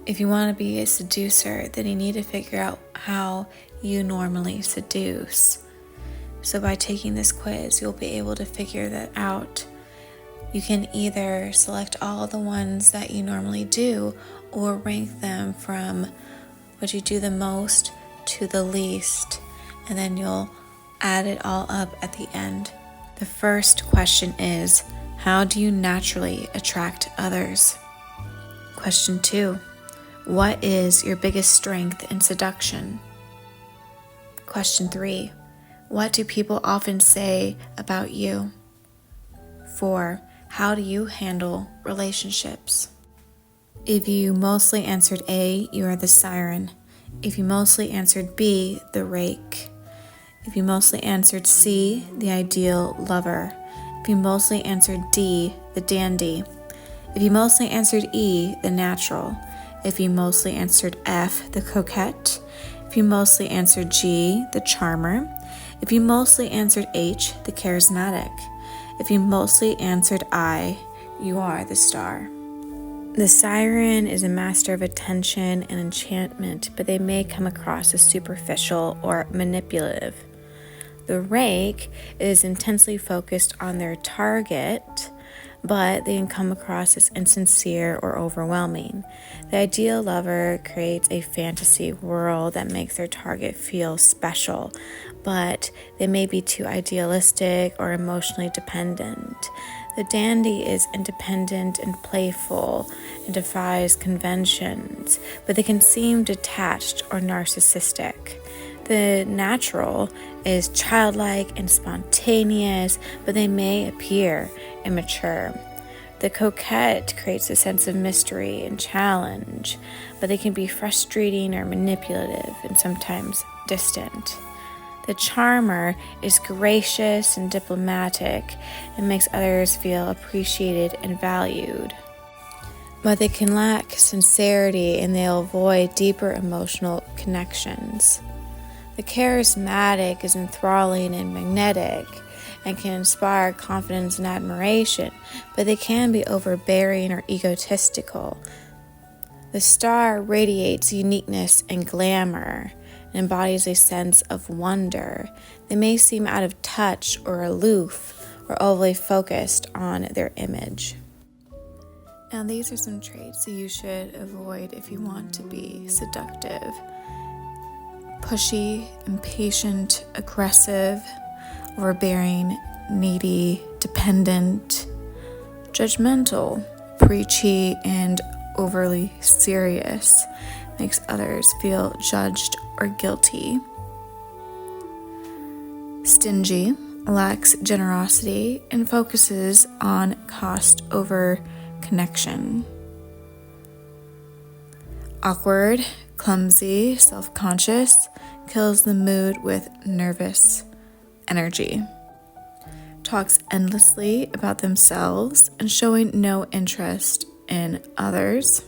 If you want to be a seducer, then you need to figure out how you normally seduce. So by taking this quiz, you'll be able to figure that out. You can either select all the ones that you normally do or rank them from what you do the most to the least, and then you'll add it all up at the end. The first question is, how do you naturally attract others? Question 2, what is your biggest strength in seduction? Question 3, what do people often say about you? 4, how do you handle relationships? If you mostly answered A, you are the siren. If you mostly answered B, the rake. If you mostly answered C, the ideal lover. If you mostly answered D, the dandy. If you mostly answered E, the natural. If you mostly answered F, the coquette. If you mostly answered G, the charmer. If you mostly answered H, the charismatic. If you mostly answered I, you are the star. The siren is a master of attention and enchantment, but they may come across as superficial or manipulative. The rake is intensely focused on their target, but they can come across as insincere or overwhelming. The ideal lover creates a fantasy world that makes their target feel special, but they may be too idealistic or emotionally dependent. The dandy is independent and playful and defies conventions, but they can seem detached or narcissistic. The natural is childlike and spontaneous, but they may appear immature. The coquette creates a sense of mystery and challenge, but they can be frustrating or manipulative and sometimes distant. The charmer is gracious and diplomatic and makes others feel appreciated and valued. But they can lack sincerity and they'll avoid deeper emotional connections. The charismatic is enthralling and magnetic and can inspire confidence and admiration, but they can be overbearing or egotistical. The star radiates uniqueness and glamour and embodies a sense of wonder. They may seem out of touch or aloof or overly focused on their image. Now, these are some traits that you should avoid if you want to be seductive. Pushy, impatient, aggressive, overbearing, needy, dependent, judgmental, preachy, and overly serious. Makes others feel judged or guilty. Stingy, lacks generosity, and focuses on cost over connection. Awkward, clumsy, self-conscious, kills the mood with nervous energy. Talks endlessly about themselves and showing no interest in others.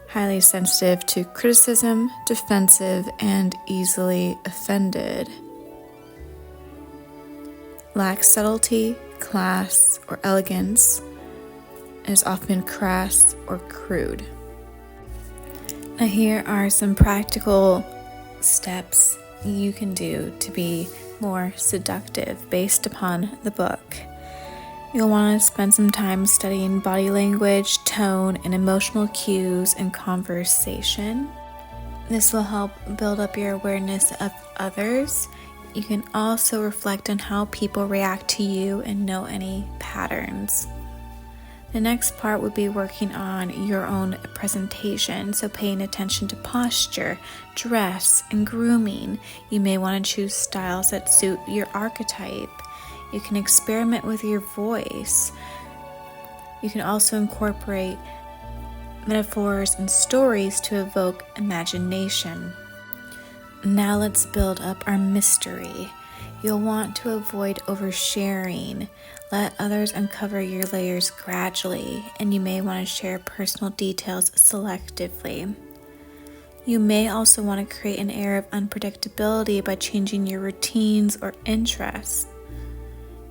Highly sensitive to criticism, defensive, and easily offended. Lacks subtlety, class, or elegance, and is often crass or crude. Now here are some practical steps you can do to be more seductive based upon the book. You'll want to spend some time studying body language, tone, and emotional cues in conversation. This will help build up your awareness of others. You can also reflect on how people react to you and know any patterns. The next part would be working on your own presentation, so paying attention to posture, dress, and grooming. You may want to choose styles that suit your archetype. You can experiment with your voice. You can also incorporate metaphors and stories to evoke imagination. Now let's build up our mystery. You'll want to avoid oversharing. Let others uncover your layers gradually, and you may want to share personal details selectively. You may also want to create an air of unpredictability by changing your routines or interests.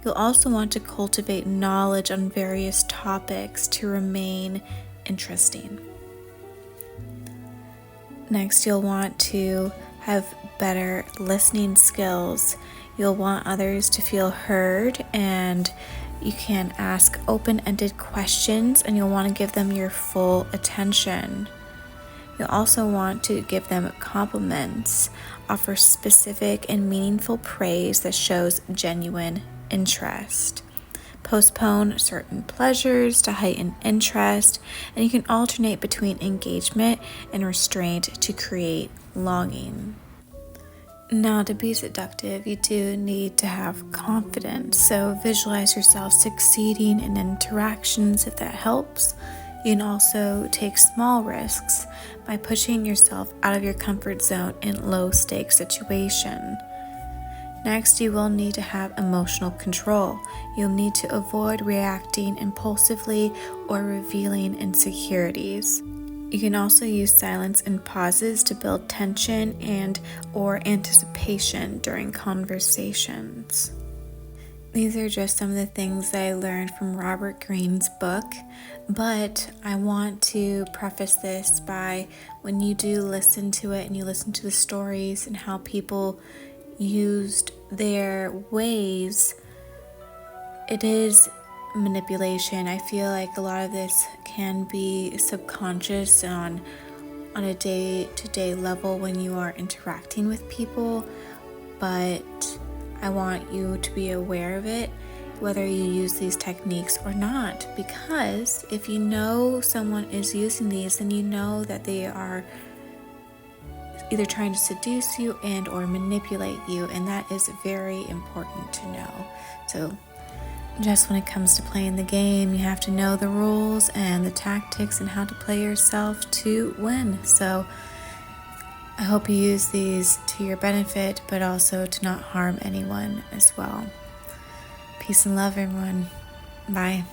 You'll also want to cultivate knowledge on various topics to remain interesting. Next, you'll want to have better listening skills. You'll want others to feel heard, and you can ask open-ended questions, and you'll want to give them your full attention. You'll also want to give them compliments, offer specific and meaningful praise that shows genuine interest. Postpone certain pleasures to heighten interest, and you can alternate between engagement and restraint to create longing. Now, to be seductive, you do need to have confidence, so visualize yourself succeeding in interactions if that helps. You can also take small risks by pushing yourself out of your comfort zone in low-stakes situations. Next, you will need to have emotional control. You'll need to avoid reacting impulsively or revealing insecurities. You can also use silence and pauses to build tension and or anticipation during conversations. These are just some of the things that I learned from Robert Greene's book, but I want to preface this by, when you do listen to it and you listen to the stories and how people used their ways, it is manipulation. I feel like a lot of this can be subconscious on a day-to-day level when you are interacting with people, but I want you to be aware of it, whether you use these techniques or not, because if you know someone is using these, then you know that they are either trying to seduce you and or manipulate you, and that is very important to know. So just when it comes to playing the game, you have to know the rules and the tactics and how to play yourself to win. So I hope you use these to your benefit, but also to not harm anyone as well. Peace and love, everyone. Bye.